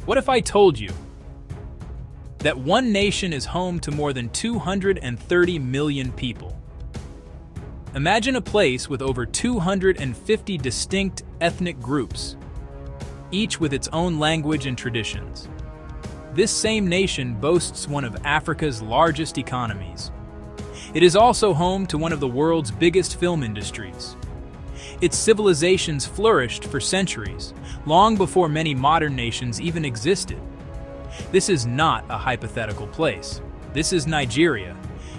What if I told you that one nation is home to more than 230 million people? Imagine a place with over 250 distinct ethnic groups, each with its own language and traditions. This same nation boasts one of Africa's largest economies. It is also home to one of the world's biggest film industries. Its civilizations flourished for centuries, long before many modern nations even existed. This is not a hypothetical place. This is Nigeria.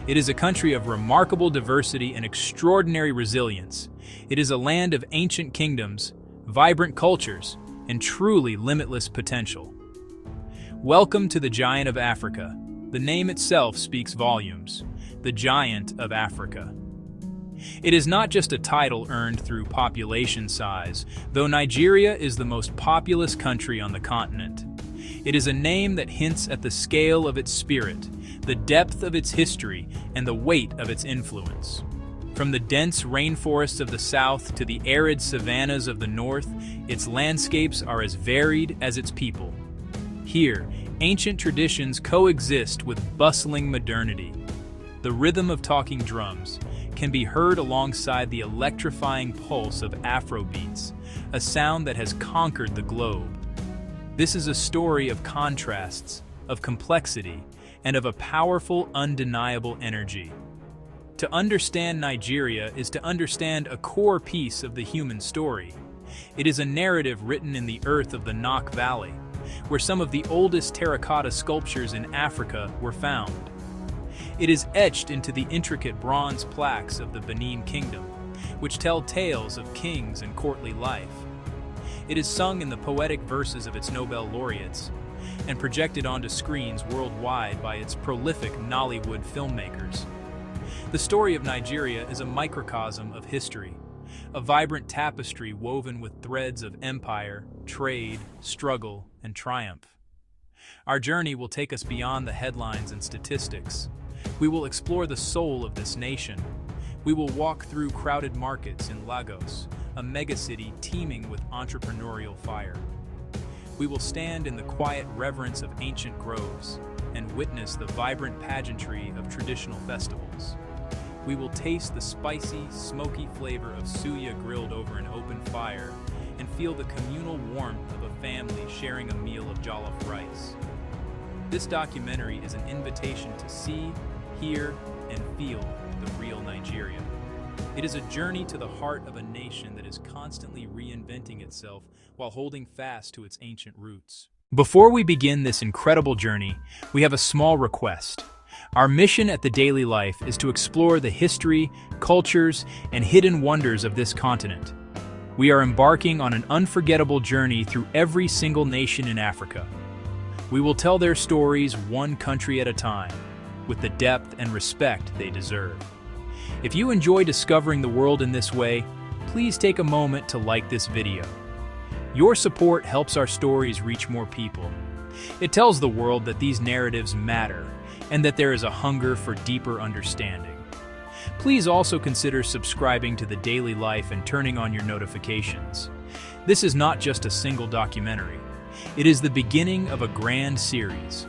It is a country of remarkable diversity and extraordinary resilience. It is a land of ancient kingdoms, vibrant cultures, and truly limitless potential. Welcome to the Giant of Africa. The name itself speaks volumes. The Giant of Africa. It is not just a title earned through population size, though Nigeria is the most populous country on the continent. It is a name that hints at the scale of its spirit, the depth of its history, and the weight of its influence. From the dense rainforests of the south to the arid savannas of the north, its landscapes are as varied as its people. Here, ancient traditions coexist with bustling modernity. The rhythm of talking drums can be heard alongside the electrifying pulse of Afrobeats, a sound that has conquered the globe. This is a story of contrasts, of complexity, and of a powerful, undeniable energy. To understand Nigeria is to understand a core piece of the human story. It is a narrative written in the earth of the Nok Valley, where some of the oldest terracotta sculptures in Africa were found. It is etched into the intricate bronze plaques of the Benin Kingdom, which tell tales of kings and courtly life. It is sung in the poetic verses of its Nobel laureates, and projected onto screens worldwide by its prolific Nollywood filmmakers. The story of Nigeria is a microcosm of history, a vibrant tapestry woven with threads of empire, trade, struggle, and triumph. Our journey will take us beyond the headlines and statistics. We will explore the soul of this nation. We will walk through crowded markets in Lagos, a megacity teeming with entrepreneurial fire. We will stand in the quiet reverence of ancient groves and witness the vibrant pageantry of traditional festivals. We will taste the spicy, smoky flavor of suya grilled over an open fire and feel the communal warmth of a family sharing a meal of jollof rice. This documentary is an invitation to see, hear, and feel the real Nigeria. It is a journey to the heart of a nation that is constantly reinventing itself while holding fast to its ancient roots. Before we begin this incredible journey, we have a small request. Our mission at The Daily Life is to explore the history, cultures, and hidden wonders of this continent. We are embarking on an unforgettable journey through every single nation in Africa. We will tell their stories one country at a time, with the depth and respect they deserve. If you enjoy discovering the world in this way, please take a moment to like this video. Your support helps our stories reach more people. It tells the world that these narratives matter and that there is a hunger for deeper understanding. Please also consider subscribing to The Daily Life and turning on your notifications. This is not just a single documentary. It is the beginning of a grand series.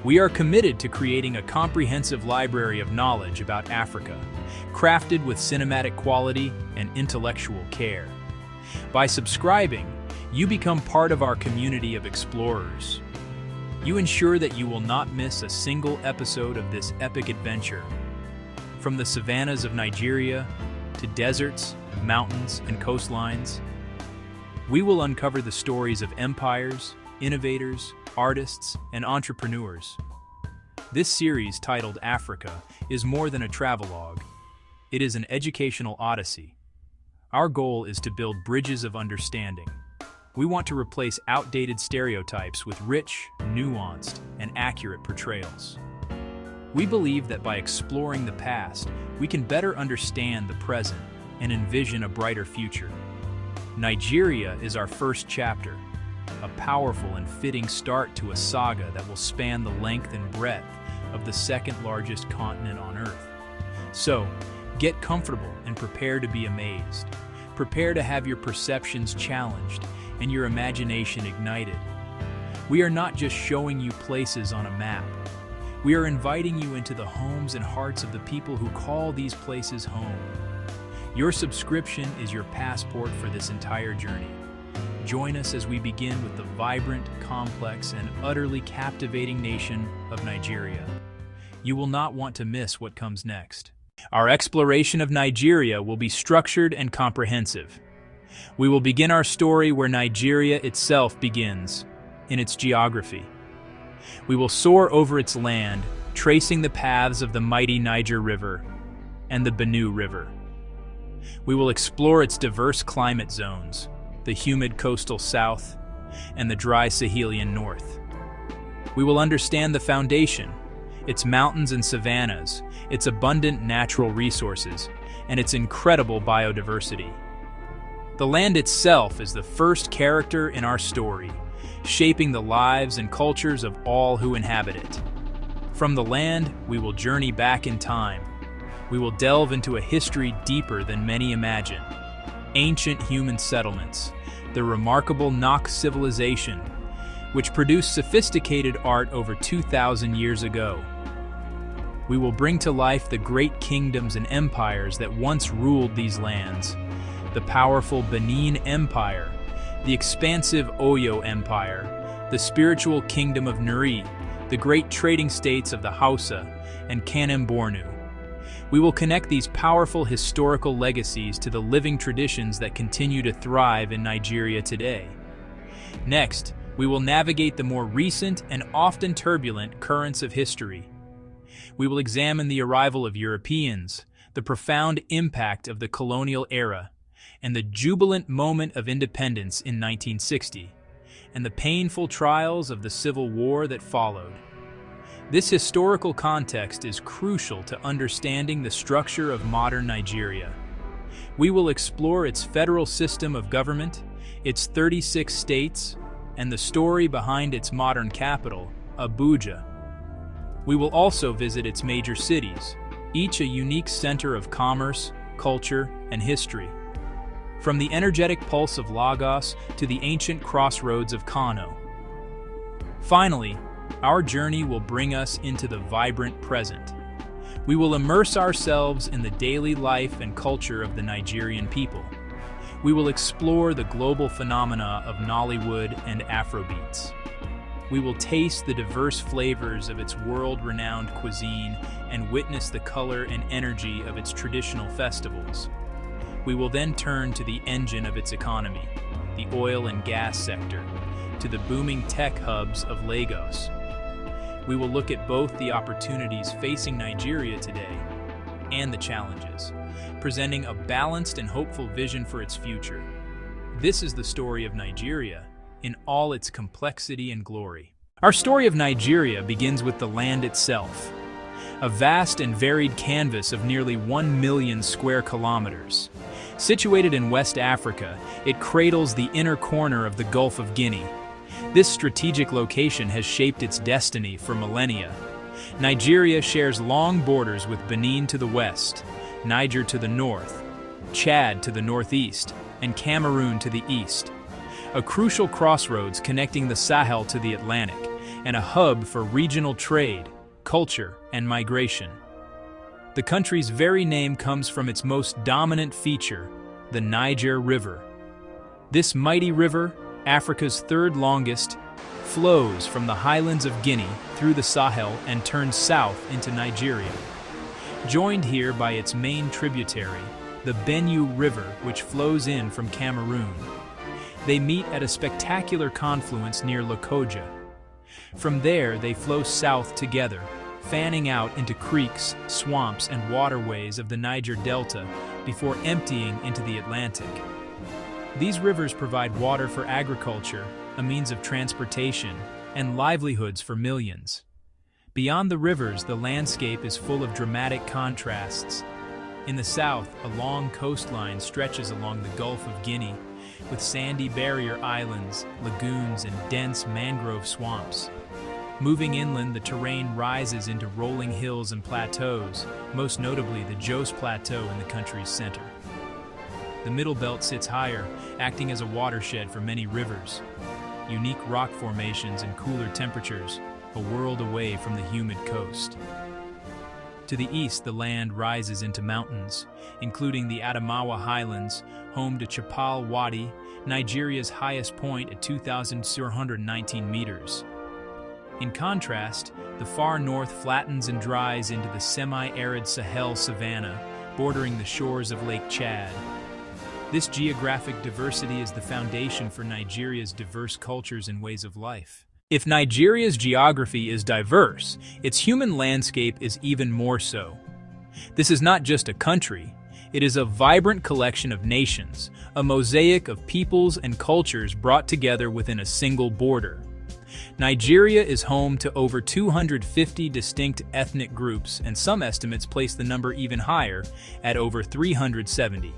We are committed to creating a comprehensive library of knowledge about Africa, crafted with cinematic quality and intellectual care. By subscribing, you become part of our community of explorers. You ensure that you will not miss a single episode of this epic adventure. From the savannas of Nigeria to deserts, mountains, and coastlines, we will uncover the stories of empires, innovators, artists, and entrepreneurs. This series, titled Africa, is more than a travelogue. It is an educational odyssey. Our goal is to build bridges of understanding. We want to replace outdated stereotypes with rich, nuanced, and accurate portrayals. We believe that by exploring the past, we can better understand the present and envision a brighter future. Nigeria is our first chapter, a powerful and fitting start to a saga that will span the length and breadth of the second largest continent on Earth. So, get comfortable and prepare to be amazed. Prepare to have your perceptions challenged and your imagination ignited. We are not just showing you places on a map. We are inviting you into the homes and hearts of the people who call these places home. Your subscription is your passport for this entire journey. Join us as we begin with the vibrant, complex, and utterly captivating nation of Nigeria. You will not want to miss what comes next. Our exploration of Nigeria will be structured and comprehensive. We will begin our story where Nigeria itself begins, in its geography. We will soar over its land, tracing the paths of the mighty Niger River and the Benue River. We will explore its diverse climate zones, the humid coastal south and the dry Sahelian north. We will understand the foundation, its mountains and savannas, its abundant natural resources, and its incredible biodiversity. The land itself is the first character in our story, shaping the lives and cultures of all who inhabit it. From the land, we will journey back in time. We will delve into a history deeper than many imagine. Ancient human settlements, the remarkable Nok Civilization, which produced sophisticated art over 2,000 years ago. We will bring to life the great kingdoms and empires that once ruled these lands. The powerful Benin Empire, the expansive Oyo Empire, the spiritual kingdom of Nuri, the great trading states of the Hausa and Kanem-Bornu. We will connect these powerful historical legacies to the living traditions that continue to thrive in Nigeria today. Next, we will navigate the more recent and often turbulent currents of history. We will examine the arrival of Europeans, the profound impact of the colonial era, and the jubilant moment of independence in 1960, and the painful trials of the Civil War that followed. This historical context is crucial to understanding the structure of modern Nigeria. We will explore its federal system of government, its 36 states, and the story behind its modern capital, Abuja. We will also visit its major cities, each a unique center of commerce, culture, and history. From the energetic pulse of Lagos to the ancient crossroads of Kano. Finally, our journey will bring us into the vibrant present. We will immerse ourselves in the daily life and culture of the Nigerian people. We will explore the global phenomena of Nollywood and Afrobeats. We will taste the diverse flavors of its world-renowned cuisine and witness the color and energy of its traditional festivals. We will then turn to the engine of its economy, the oil and gas sector, to the booming tech hubs of Lagos. We will look at both the opportunities facing Nigeria today and the challenges, presenting a balanced and hopeful vision for its future. This is the story of Nigeria in all its complexity and glory. Our story of Nigeria begins with the land itself, a vast and varied canvas of nearly 1 million square kilometers. Situated in West Africa, it cradles the inner corner of the Gulf of Guinea. This strategic location has shaped its destiny for millennia. Nigeria shares long borders with Benin to the west, Niger to the north, Chad to the northeast, and Cameroon to the east. A crucial crossroads connecting the Sahel to the Atlantic, and a hub for regional trade, culture, and migration. The country's very name comes from its most dominant feature, the Niger River. This mighty river, Africa's third longest, flows from the highlands of Guinea through the Sahel and turns south into Nigeria. Joined here by its main tributary, the Benue River, which flows in from Cameroon. They meet at a spectacular confluence near Lokoja. From there, they flow south together, fanning out into creeks, swamps, and waterways of the Niger Delta before emptying into the Atlantic. These rivers provide water for agriculture, a means of transportation, and livelihoods for millions. Beyond the rivers, the landscape is full of dramatic contrasts. In the south, a long coastline stretches along the Gulf of Guinea, with sandy barrier islands, lagoons, and dense mangrove swamps. Moving inland, the terrain rises into rolling hills and plateaus, most notably the Jos Plateau in the country's center. The Middle Belt sits higher, acting as a watershed for many rivers. unique rock formations and cooler temperatures, a world away from the humid coast. To the east, the land rises into mountains, including the Adamawa Highlands, home to Chapal Wadi, Nigeria's highest point at 2,419 meters. In contrast, the far north flattens and dries into the semi-arid Sahel savanna, bordering the shores of Lake Chad. This geographic diversity is the foundation for Nigeria's diverse cultures and ways of life. If Nigeria's geography is diverse, its human landscape is even more so. This is not just a country, it is a vibrant collection of nations, a mosaic of peoples and cultures brought together within a single border. Nigeria is home to over 250 distinct ethnic groups, and some estimates place the number even higher, at over 370.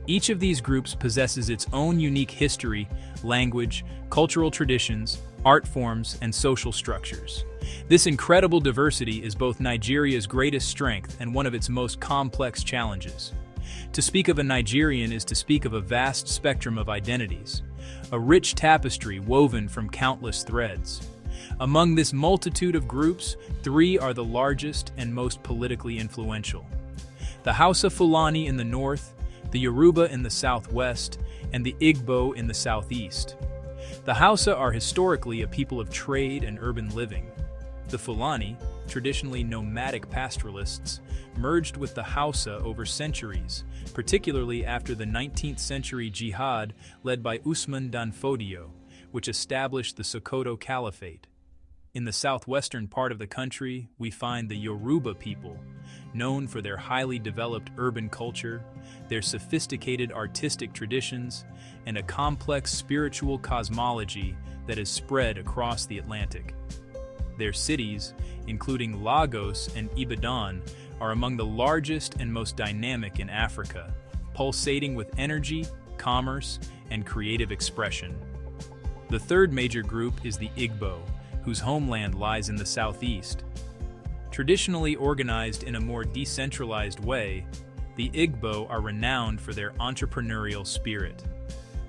Each of these groups possesses its own unique history, language, cultural traditions, art forms, and social structures. This incredible diversity is both Nigeria's greatest strength and one of its most complex challenges. To speak of a Nigerian is to speak of a vast spectrum of identities, a rich tapestry woven from countless threads. Among this multitude of groups, three are the largest and most politically influential: the Hausa Fulani in the north, the Yoruba in the southwest, and the Igbo in the southeast. The Hausa are historically a people of trade and urban living. The Fulani, traditionally nomadic pastoralists, merged with the Hausa over centuries, particularly after the 19th century jihad led by Usman Dan Fodio, which established the Sokoto Caliphate. In the southwestern part of the country, we find the Yoruba people, known for their highly developed urban culture, their sophisticated artistic traditions, and a complex spiritual cosmology that is spread across the Atlantic. Their cities, including Lagos and Ibadan, are among the largest and most dynamic in Africa, pulsating with energy, commerce, and creative expression. The third major group is the Igbo, whose homeland lies in the southeast. Traditionally organized in a more decentralized way, the Igbo are renowned for their entrepreneurial spirit,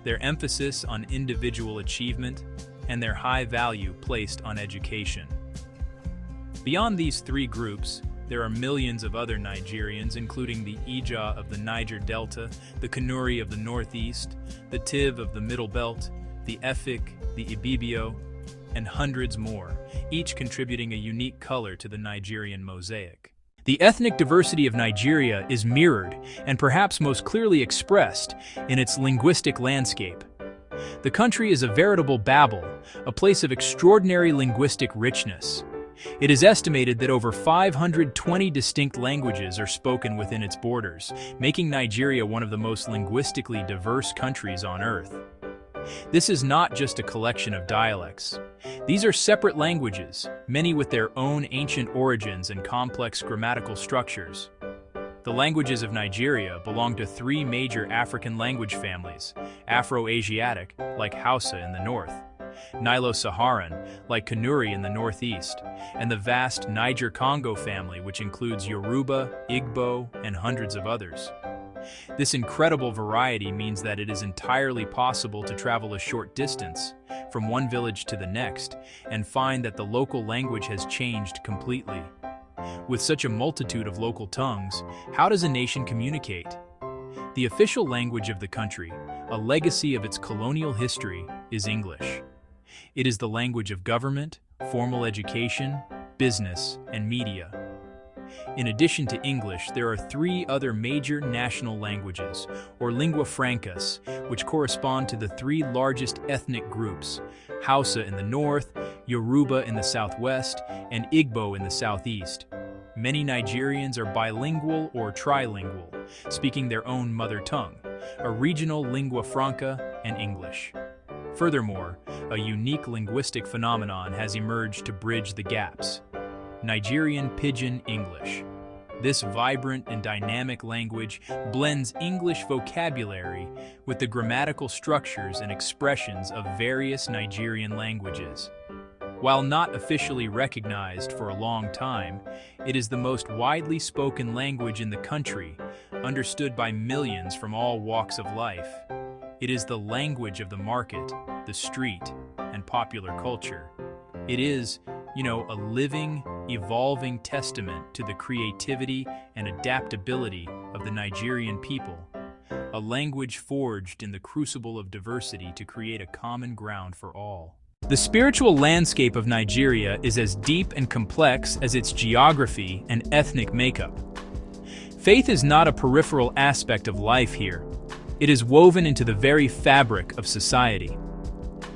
their emphasis on individual achievement, and their high value placed on education. Beyond these three groups, there are millions of other Nigerians, including the Ija of the Niger Delta, the Kanuri of the Northeast, the Tiv of the Middle Belt, the Efik, the Ibibio, and hundreds more, each contributing a unique color to the Nigerian mosaic. The ethnic diversity of Nigeria is mirrored and perhaps most clearly expressed in its linguistic landscape. The country is a veritable Babel, a place of extraordinary linguistic richness. It is estimated that over 520 distinct languages are spoken within its borders, making Nigeria one of the most linguistically diverse countries on Earth. This is not just a collection of dialects. These are separate languages, many with their own ancient origins and complex grammatical structures. The languages of Nigeria belong to three major African language families: Afro-Asiatic, like Hausa in the north; Nilo-Saharan, like Kanuri in the northeast; and the vast Niger-Congo family, which includes Yoruba, Igbo, and hundreds of others. This incredible variety means that it is entirely possible to travel a short distance from one village to the next and find that the local language has changed completely. With such a multitude of local tongues, how does a nation communicate? The official language of the country, a legacy of its colonial history, is English. It is the language of government, formal education, business, and media. In addition to English, there are three other major national languages, or lingua francas, which correspond to the three largest ethnic groups: Hausa in the north, Yoruba in the southwest, and Igbo in the southeast. Many Nigerians are bilingual or trilingual, speaking their own mother tongue, a regional lingua franca, and English. Furthermore, a unique linguistic phenomenon has emerged to bridge the gaps: Nigerian Pidgin English. This vibrant and dynamic language blends English vocabulary with the grammatical structures and expressions of various Nigerian languages. While not officially recognized for a long time, it is the most widely spoken language in the country, understood by millions from all walks of life. It is the language of the market, the street, and popular culture. It is, a living, evolving testament to the creativity and adaptability of the Nigerian people, a language forged in the crucible of diversity to create a common ground for all. The spiritual landscape of Nigeria is as deep and complex as its geography and ethnic makeup. Faith is not a peripheral aspect of life here. It is woven into the very fabric of society.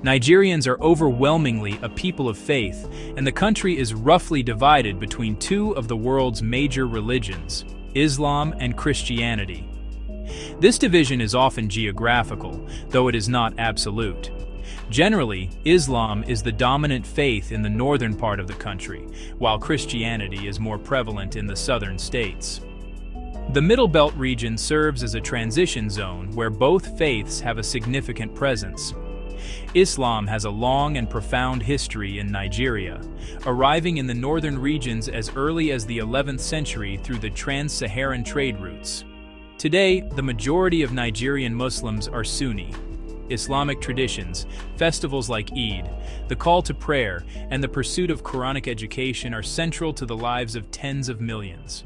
Nigerians are overwhelmingly a people of faith, and the country is roughly divided between two of the world's major religions, Islam and Christianity. This division is often geographical, though it is not absolute. Generally, Islam is the dominant faith in the northern part of the country, while Christianity is more prevalent in the southern states. The Middle Belt region serves as a transition zone where both faiths have a significant presence. Islam has a long and profound history in Nigeria, arriving in the northern regions as early as the 11th century through the trans-Saharan trade routes. Today, the majority of Nigerian Muslims are Sunni. Islamic traditions, festivals like Eid, the call to prayer, and the pursuit of Quranic education are central to the lives of tens of millions.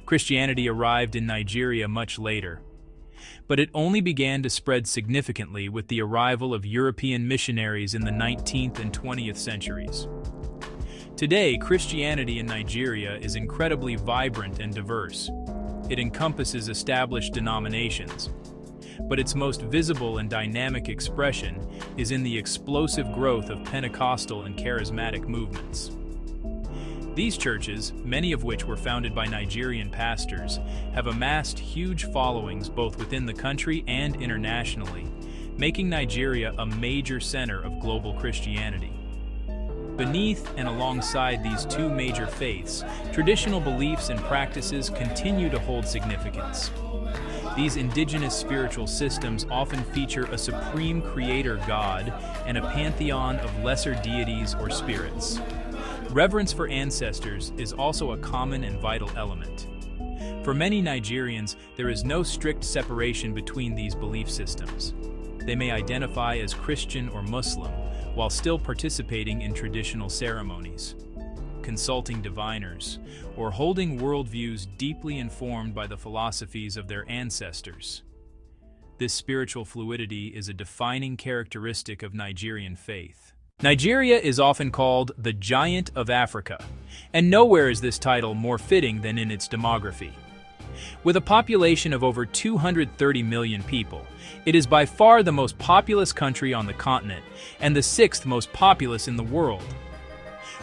Christianity arrived in Nigeria much later, but it only began to spread significantly with the arrival of European missionaries in the 19th and 20th centuries. Today, Christianity in Nigeria is incredibly vibrant and diverse. It encompasses established denominations, but its most visible and dynamic expression is in the explosive growth of Pentecostal and charismatic movements. These churches, many of which were founded by Nigerian pastors, have amassed huge followings both within the country and internationally, making Nigeria a major center of global Christianity. Beneath and alongside these two major faiths, traditional beliefs and practices continue to hold significance. These indigenous spiritual systems often feature a supreme creator god and a pantheon of lesser deities or spirits. Reverence for ancestors is also a common and vital element. For many Nigerians, there is no strict separation between these belief systems. They may identify as Christian or Muslim, while still participating in traditional ceremonies, consulting diviners, or holding worldviews deeply informed by the philosophies of their ancestors. This spiritual fluidity is a defining characteristic of Nigerian faith. Nigeria is often called the Giant of Africa, and nowhere is this title more fitting than in its demography. With a population of over 230 million people, it is by far the most populous country on the continent and the sixth most populous in the world.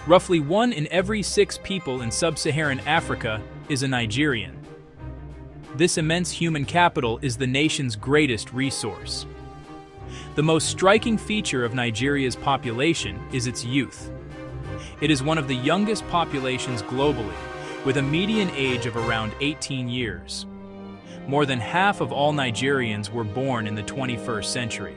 Roughly 1 in every 6 people in sub-Saharan Africa is a Nigerian. This immense human capital is the nation's greatest resource. The most striking feature of Nigeria's population is its youth. It is one of the youngest populations globally, with a median age of around 18 years. More than half of all Nigerians were born in the 21st century.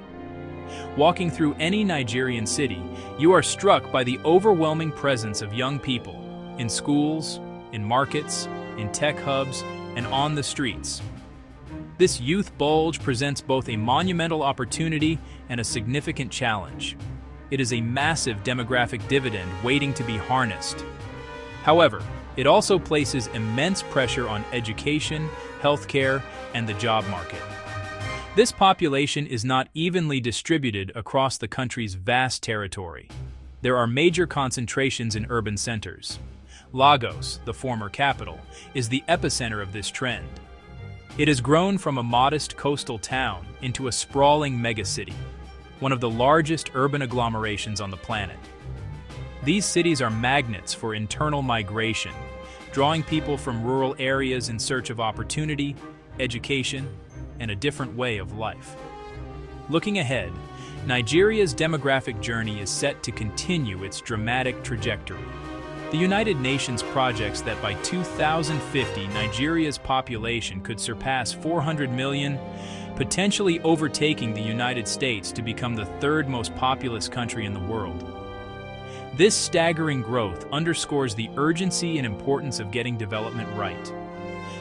Walking through any Nigerian city, you are struck by the overwhelming presence of young people in schools, in markets, in tech hubs, and on the streets. This youth bulge presents both a monumental opportunity and a significant challenge. It is a massive demographic dividend waiting to be harnessed. However, it also places immense pressure on education, healthcare, and the job market. This population is not evenly distributed across the country's vast territory. There are major concentrations in urban centers. Lagos, the former capital, is the epicenter of this trend. It has grown from a modest coastal town into a sprawling megacity, one of the largest urban agglomerations on the planet. These cities are magnets for internal migration, drawing people from rural areas in search of opportunity, education, and a different way of life. Looking ahead, Nigeria's demographic journey is set to continue its dramatic trajectory. The United Nations projects that by 2050, Nigeria's population could surpass 400 million, potentially overtaking the United States to become the third most populous country in the world. This staggering growth underscores the urgency and importance of getting development right.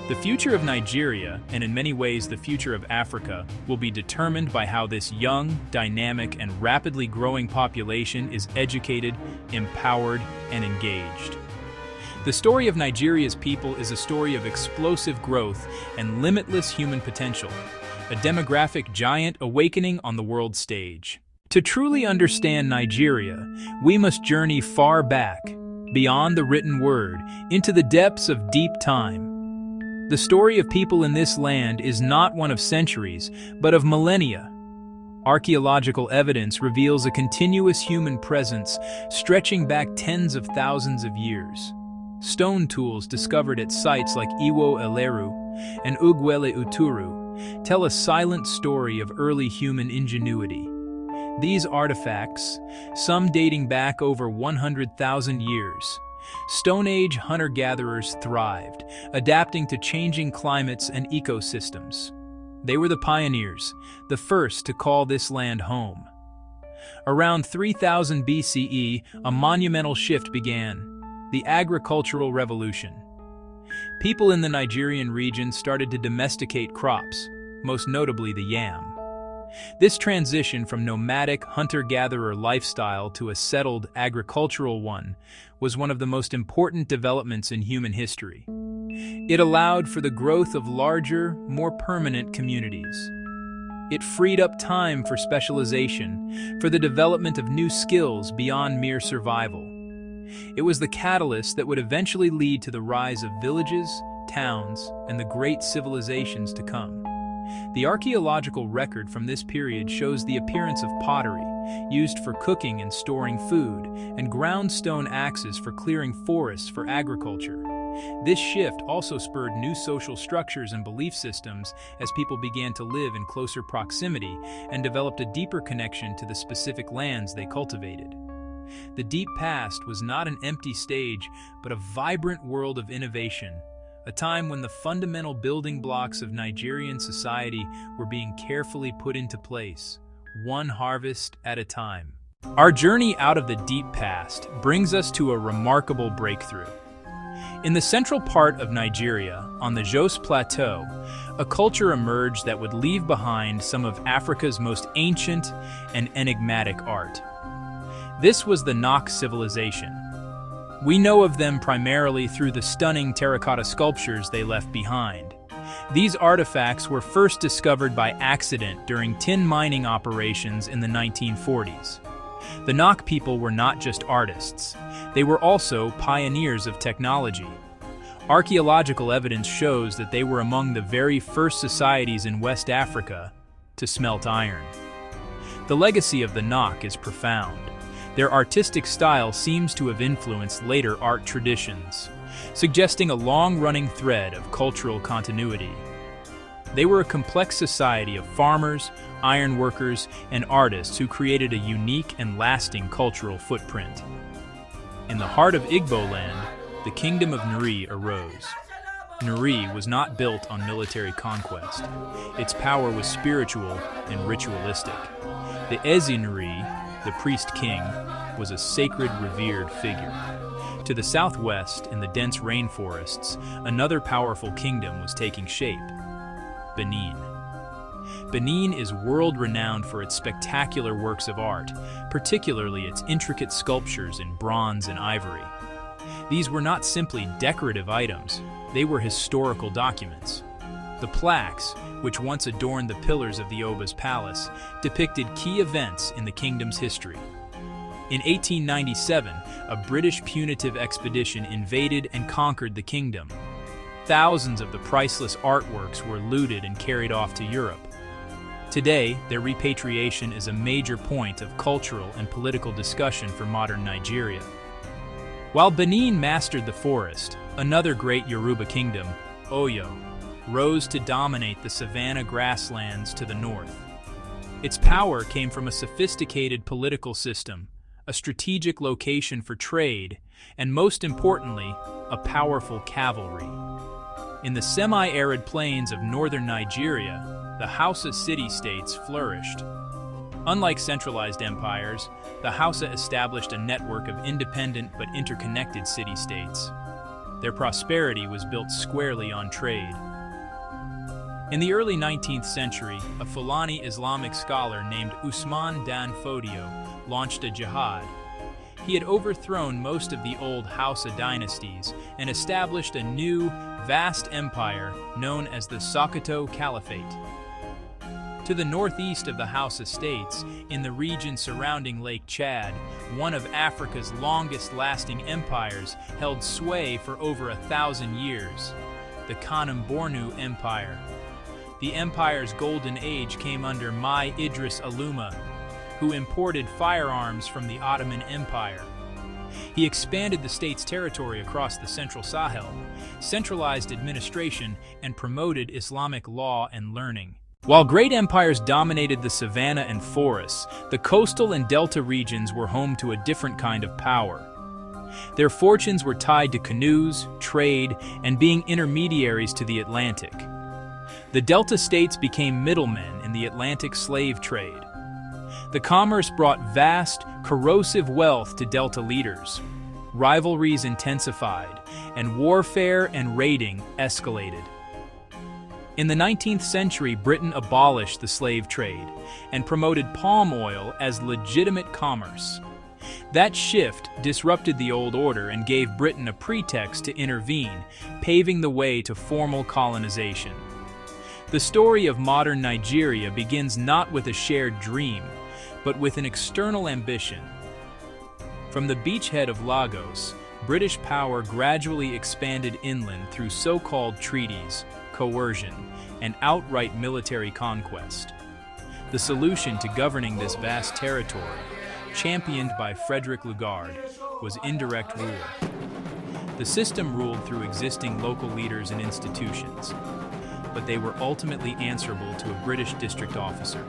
The future of Nigeria, and in many ways the future of Africa, will be determined by how this young, dynamic, and rapidly growing population is educated, empowered, and engaged. The story of Nigeria's people is a story of explosive growth and limitless human potential, a demographic giant awakening on the world stage. To truly understand Nigeria, we must journey far back, beyond the written word, into the depths of deep time. The story of people in this land is not one of centuries, but of millennia. Archaeological evidence reveals a continuous human presence stretching back tens of thousands of years. Stone tools discovered at sites like Iwo Eleru and Ugwele Uturu tell a silent story of early human ingenuity. These artifacts, some dating back over 100,000 years, Stone Age hunter-gatherers thrived, adapting to changing climates and ecosystems. They were the pioneers, the first to call this land home. Around 3000 BCE, a monumental shift began, the agricultural revolution. People in the Nigerian region started to domesticate crops, most notably the yam. This transition from nomadic hunter-gatherer lifestyle to a settled agricultural one was one of the most important developments in human history. It allowed for the growth of larger, more permanent communities. It freed up time for specialization, for the development of new skills beyond mere survival. It was the catalyst that would eventually lead to the rise of villages, towns, and the great civilizations to come. The archaeological record from this period shows the appearance of pottery, used for cooking and storing food, and ground stone axes for clearing forests for agriculture. This shift also spurred new social structures and belief systems as people began to live in closer proximity and developed a deeper connection to the specific lands they cultivated. The deep past was not an empty stage, but a vibrant world of innovation, a time when the fundamental building blocks of Nigerian society were being carefully put into place, one harvest at a time. Our journey out of the deep past brings us to a remarkable breakthrough. In the central part of Nigeria, on the Jos Plateau, a culture emerged that would leave behind some of Africa's most ancient and enigmatic art. This was the Nok Civilization. We know of them primarily through the stunning terracotta sculptures they left behind. These artifacts were first discovered by accident during tin mining operations in the 1940s. The Nok people were not just artists, they were also pioneers of technology. Archaeological evidence shows that they were among the very first societies in West Africa to smelt iron. The legacy of the Nok is profound. Their artistic style seems to have influenced later art traditions, suggesting a long-running thread of cultural continuity. They were a complex society of farmers, ironworkers, and artists who created a unique and lasting cultural footprint. In the heart of Igbo land, the kingdom of Nri arose. Nri was not built on military conquest. Its power was spiritual and ritualistic. The Ezi Nri, the priest-king, was a sacred, revered figure. To the southwest, in the dense rainforests, another powerful kingdom was taking shape: Benin. Benin is world-renowned for its spectacular works of art, particularly its intricate sculptures in bronze and ivory. These were not simply decorative items, they were historical documents. The plaques, which once adorned the pillars of the Oba's palace, depicted key events in the kingdom's history. In 1897, a British punitive expedition invaded and conquered the kingdom. Thousands of the priceless artworks were looted and carried off to Europe. Today, their repatriation is a major point of cultural and political discussion for modern Nigeria. While Benin mastered the forest, another great Yoruba kingdom, Oyo, rose to dominate the savanna grasslands to the north. Its power came from a sophisticated political system, a strategic location for trade, and most importantly, a powerful cavalry. In the semi-arid plains of northern Nigeria, the Hausa city-states flourished. Unlike centralized empires, the Hausa established a network of independent but interconnected city-states. Their prosperity was built squarely on trade. In the early 19th century, a Fulani Islamic scholar named Usman Dan Fodio launched a jihad. He had overthrown most of the old Hausa dynasties and established a new, vast empire known as the Sokoto Caliphate. To the northeast of the Hausa states, in the region surrounding Lake Chad, one of Africa's longest-lasting empires held sway for over 1,000 years, the Kanem-Bornu Empire. The empire's golden age came under Mai Idris Aluma, who imported firearms from the Ottoman Empire. He expanded the state's territory across the Central Sahel, centralized administration, and promoted Islamic law and learning. While great empires dominated the savanna and forests, the coastal and delta regions were home to a different kind of power. Their fortunes were tied to canoes, trade, and being intermediaries to the Atlantic. The delta states became middlemen in the Atlantic slave trade. The commerce brought vast, corrosive wealth to delta leaders. Rivalries intensified, and warfare and raiding escalated. In the 19th century, Britain abolished the slave trade and promoted palm oil as legitimate commerce. That shift disrupted the old order and gave Britain a pretext to intervene, paving the way to formal colonization. The story of modern Nigeria begins not with a shared dream, but with an external ambition. From the beachhead of Lagos, British power gradually expanded inland through so-called treaties, coercion, and outright military conquest. The solution to governing this vast territory, championed by Frederick Lugard, was indirect rule. The system ruled through existing local leaders and institutions, but they were ultimately answerable to a British district officer.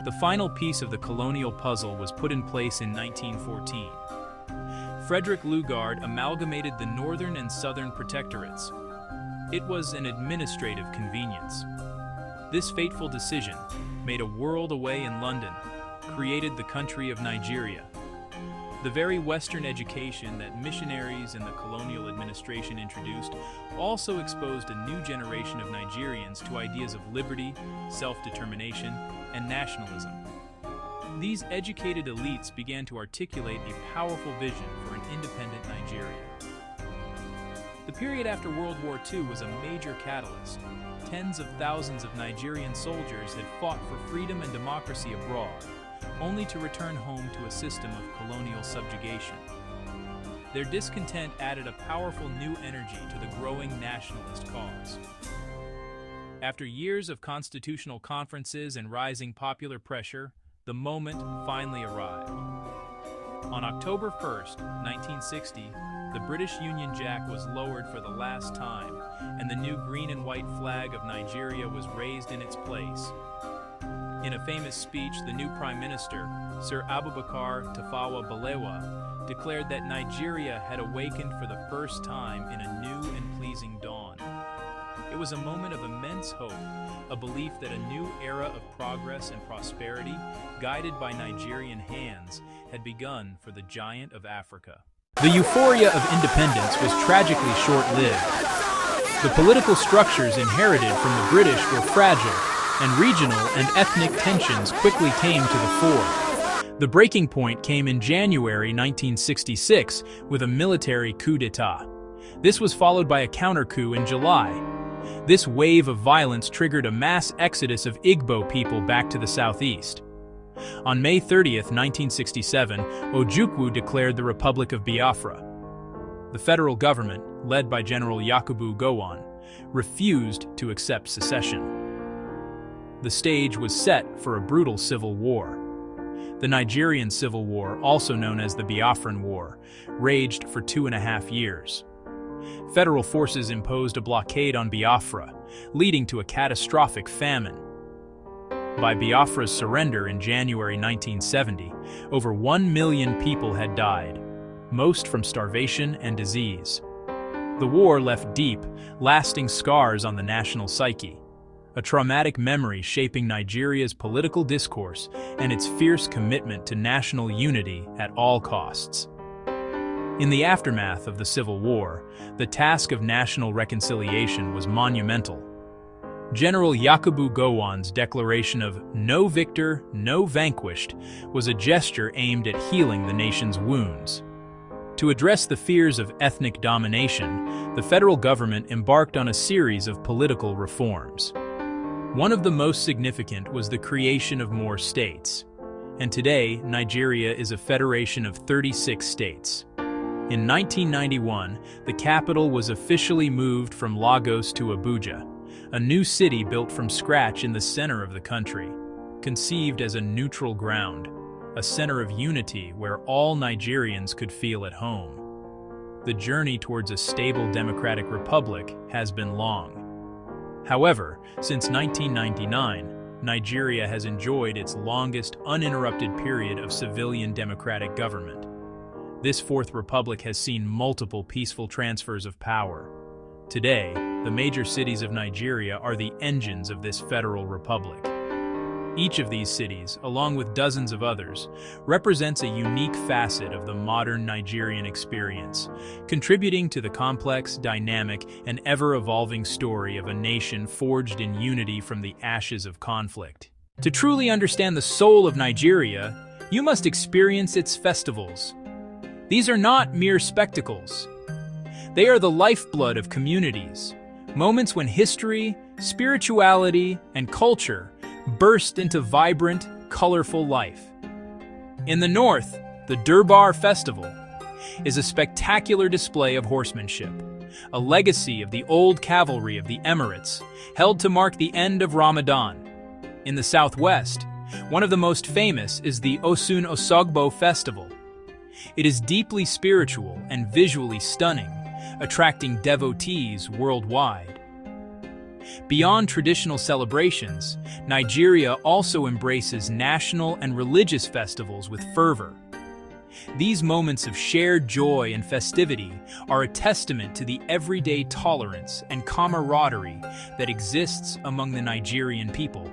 The final piece of the colonial puzzle was put in place in 1914. Frederick Lugard amalgamated the northern and southern protectorates. It was an administrative convenience. This fateful decision, made a world away in London, created the country of Nigeria. The very Western education that missionaries and the colonial administration introduced also exposed a new generation of Nigerians to ideas of liberty, self-determination, and nationalism. These educated elites began to articulate a powerful vision for an independent Nigeria. The period after World War II was a major catalyst. Tens of thousands of Nigerian soldiers had fought for freedom and democracy abroad, only to return home to a system of colonial subjugation. Their discontent added a powerful new energy to the growing nationalist cause. After years of constitutional conferences and rising popular pressure, the moment finally arrived. On October 1st, 1960, the British Union Jack was lowered for the last time, and the new green and white flag of Nigeria was raised in its place. In a famous speech, the new Prime Minister, Sir Abubakar Tafawa Balewa, declared that Nigeria had awakened for the first time in a new and pleasing dawn. It was a moment of immense hope, a belief that a new era of progress and prosperity, guided by Nigerian hands, had begun for the giant of Africa. The euphoria of independence was tragically short-lived. The political structures inherited from the British were fragile, and regional and ethnic tensions quickly came to the fore. The breaking point came in January 1966 with a military coup d'etat. This was followed by a counter-coup in July. This wave of violence triggered a mass exodus of Igbo people back to the southeast. On May 30th, 1967, Ojukwu declared the Republic of Biafra. The federal government, led by General Yakubu Gowon, refused to accept secession. The stage was set for a brutal civil war. The Nigerian Civil War, also known as the Biafran War, raged for 2.5 years. Federal forces imposed a blockade on Biafra, leading to a catastrophic famine. By Biafra's surrender in January 1970, over 1 million people had died, most from starvation and disease. The war left deep, lasting scars on the national psyche, a traumatic memory shaping Nigeria's political discourse and its fierce commitment to national unity at all costs. In the aftermath of the Civil War, the task of national reconciliation was monumental. General Yakubu Gowon's declaration of "No victor, no vanquished" was a gesture aimed at healing the nation's wounds. To address the fears of ethnic domination, the federal government embarked on a series of political reforms. One of the most significant was the creation of more states. And today, Nigeria is a federation of 36 states. In 1991, the capital was officially moved from Lagos to Abuja, a new city built from scratch in the center of the country, conceived as a neutral ground, a center of unity where all Nigerians could feel at home. The journey towards a stable democratic republic has been long. However, since 1999, Nigeria has enjoyed its longest uninterrupted period of civilian democratic government. This Fourth Republic has seen multiple peaceful transfers of power. Today, the major cities of Nigeria are the engines of this federal republic. Each of these cities, along with dozens of others, represents a unique facet of the modern Nigerian experience, contributing to the complex, dynamic, and ever-evolving story of a nation forged in unity from the ashes of conflict. To truly understand the soul of Nigeria, you must experience its festivals. These are not mere spectacles. They are the lifeblood of communities, moments when history, spirituality, and culture burst into vibrant, colorful life. In the north, the Durbar Festival is a spectacular display of horsemanship, a legacy of the old cavalry of the Emirates, held to mark the end of Ramadan. In the southwest, one of the most famous is the Osun Osogbo Festival. It is deeply spiritual and visually stunning, attracting devotees worldwide. Beyond traditional celebrations, Nigeria also embraces national and religious festivals with fervor. These moments of shared joy and festivity are a testament to the everyday tolerance and camaraderie that exists among the Nigerian people.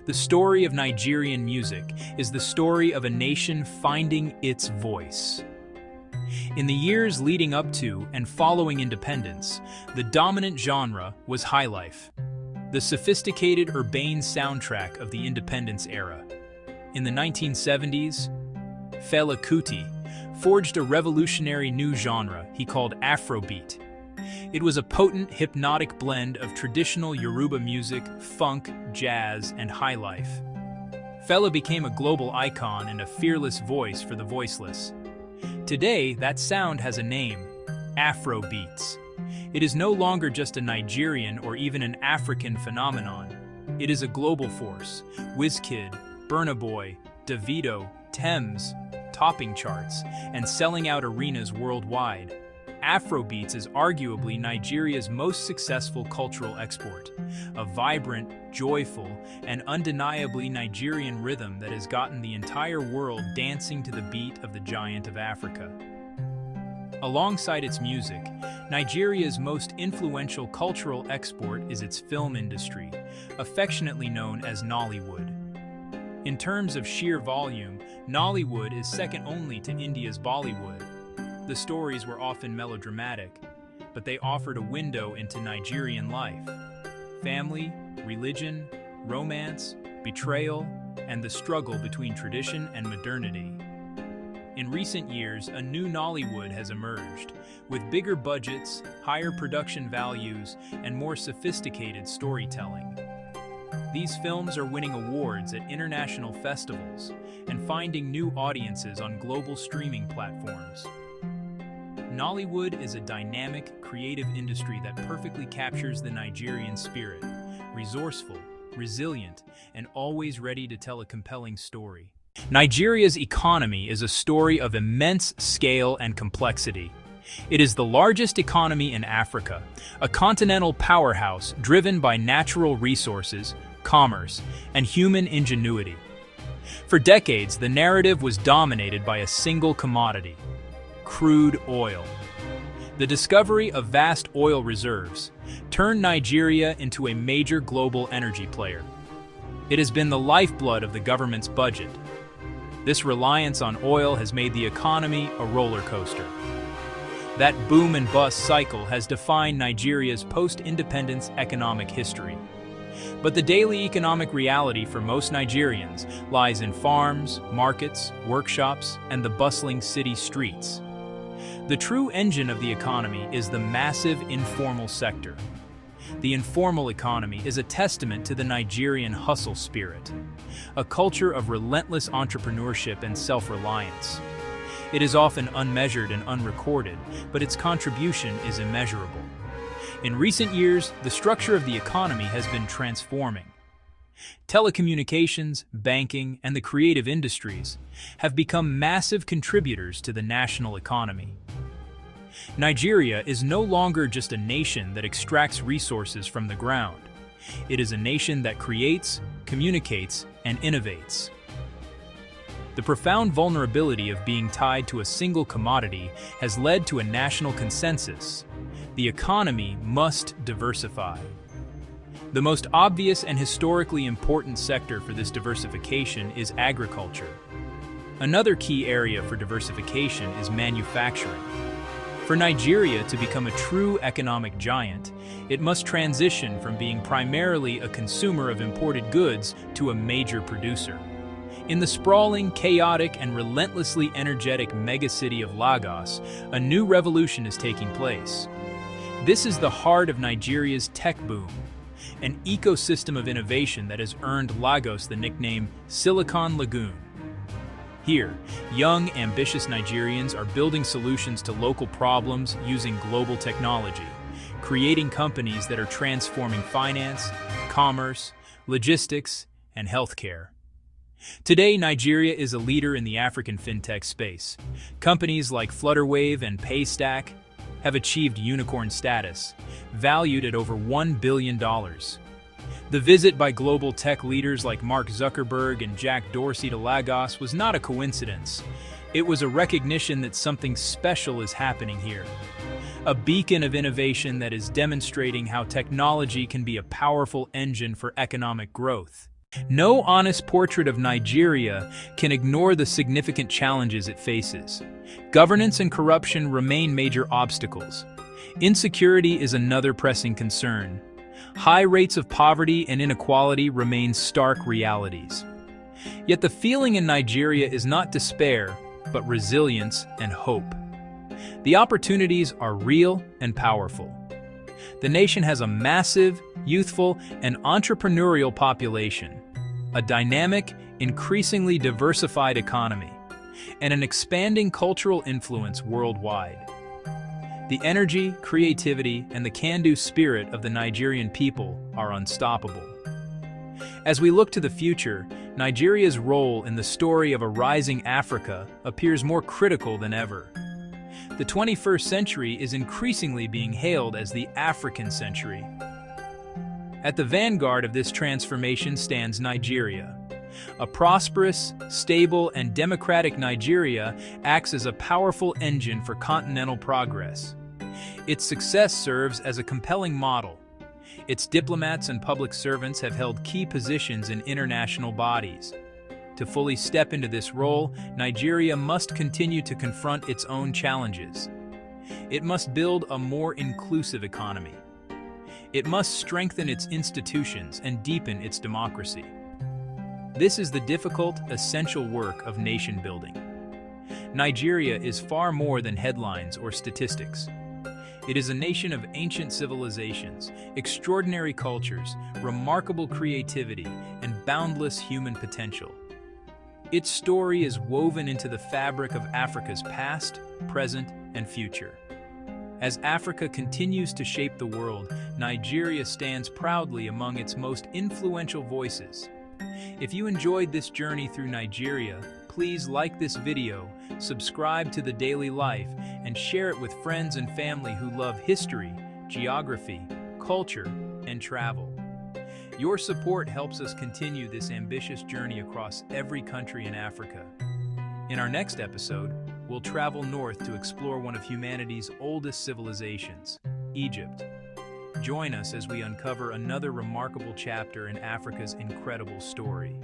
The story of Nigerian music is the story of a nation finding its voice. In the years leading up to and following independence, the dominant genre was highlife, the sophisticated urbane soundtrack of the independence era. In the 1970s, Fela Kuti forged a revolutionary new genre he called Afrobeat. It was a potent, hypnotic blend of traditional Yoruba music, funk, jazz, and highlife. Fela became a global icon and a fearless voice for the voiceless. Today, that sound has a name: Afrobeats. It is no longer just a Nigerian or even an African phenomenon. It is a global force. Wizkid, Burna Boy, Davido, Thames, topping charts, and selling out arenas worldwide. Afrobeats is arguably Nigeria's most successful cultural export, a vibrant, joyful, and undeniably Nigerian rhythm that has gotten the entire world dancing to the beat of the giant of Africa. Alongside its music, Nigeria's most influential cultural export is its film industry, affectionately known as Nollywood. In terms of sheer volume, Nollywood is second only to India's Bollywood. The stories were often melodramatic, but they offered a window into Nigerian life. Family, religion, romance, betrayal, and the struggle between tradition and modernity. In recent years, a new Nollywood has emerged, with bigger budgets, higher production values, and more sophisticated storytelling. These films are winning awards at international festivals and finding new audiences on global streaming platforms. Nollywood is a dynamic, creative industry that perfectly captures the Nigerian spirit, resourceful, resilient, and always ready to tell a compelling story. Nigeria's economy is a story of immense scale and complexity. It is the largest economy in Africa, a continental powerhouse driven by natural resources, commerce, and human ingenuity. For decades, the narrative was dominated by a single commodity: crude oil. The discovery of vast oil reserves turned Nigeria into a major global energy player. It has been the lifeblood of the government's budget. This reliance on oil has made the economy a roller coaster. That boom and bust cycle has defined Nigeria's post-independence economic history. But the daily economic reality for most Nigerians lies in farms, markets, workshops, and the bustling city streets. The true engine of the economy is the massive informal sector. The informal economy is a testament to the Nigerian hustle spirit, a culture of relentless entrepreneurship and self-reliance. It is often unmeasured and unrecorded, but its contribution is immeasurable. In recent years, the structure of the economy has been transforming. Telecommunications, banking, and the creative industries have become massive contributors to the national economy. Nigeria is no longer just a nation that extracts resources from the ground. It is a nation that creates, communicates, and innovates. The profound vulnerability of being tied to a single commodity has led to a national consensus. The economy must diversify. The most obvious and historically important sector for this diversification is agriculture. Another key area for diversification is manufacturing. For Nigeria to become a true economic giant, it must transition from being primarily a consumer of imported goods to a major producer. In the sprawling, chaotic, and relentlessly energetic megacity of Lagos, a new revolution is taking place. This is the heart of Nigeria's tech boom, an ecosystem of innovation that has earned Lagos the nickname Silicon Lagoon. Here, young, ambitious Nigerians are building solutions to local problems using global technology, creating companies that are transforming finance, commerce, logistics, and healthcare. Today, Nigeria is a leader in the African fintech space. Companies like Flutterwave and Paystack have achieved unicorn status, valued at over $1 billion. The visit by global tech leaders like Mark Zuckerberg and Jack Dorsey to Lagos was not a coincidence. It was a recognition that something special is happening here. A beacon of innovation that is demonstrating how technology can be a powerful engine for economic growth. No honest portrait of Nigeria can ignore the significant challenges it faces. Governance and corruption remain major obstacles. Insecurity is another pressing concern. High rates of poverty and inequality remain stark realities. Yet the feeling in Nigeria is not despair, but resilience and hope. The opportunities are real and powerful. The nation has a massive, youthful, and entrepreneurial population, a dynamic, increasingly diversified economy, and an expanding cultural influence worldwide. The energy, creativity, and the can-do spirit of the Nigerian people are unstoppable. As we look to the future, Nigeria's role in the story of a rising Africa appears more critical than ever. The 21st century is increasingly being hailed as the African century. At the vanguard of this transformation stands Nigeria. A prosperous, stable, and democratic Nigeria acts as a powerful engine for continental progress. Its success serves as a compelling model. Its diplomats and public servants have held key positions in international bodies. To fully step into this role, Nigeria must continue to confront its own challenges. It must build a more inclusive economy. It must strengthen its institutions and deepen its democracy. This is the difficult, essential work of nation building. Nigeria is far more than headlines or statistics. It is a nation of ancient civilizations, extraordinary cultures, remarkable creativity, and boundless human potential. Its story is woven into the fabric of Africa's past, present, and future. As Africa continues to shape the world, Nigeria stands proudly among its most influential voices. If you enjoyed this journey through Nigeria, please like this video, subscribe to The Daily Life, and share it with friends and family who love history, geography, culture, and travel. Your support helps us continue this ambitious journey across every country in Africa. In our next episode, we'll travel north to explore one of humanity's oldest civilizations, Egypt. Join us as we uncover another remarkable chapter in Africa's incredible story.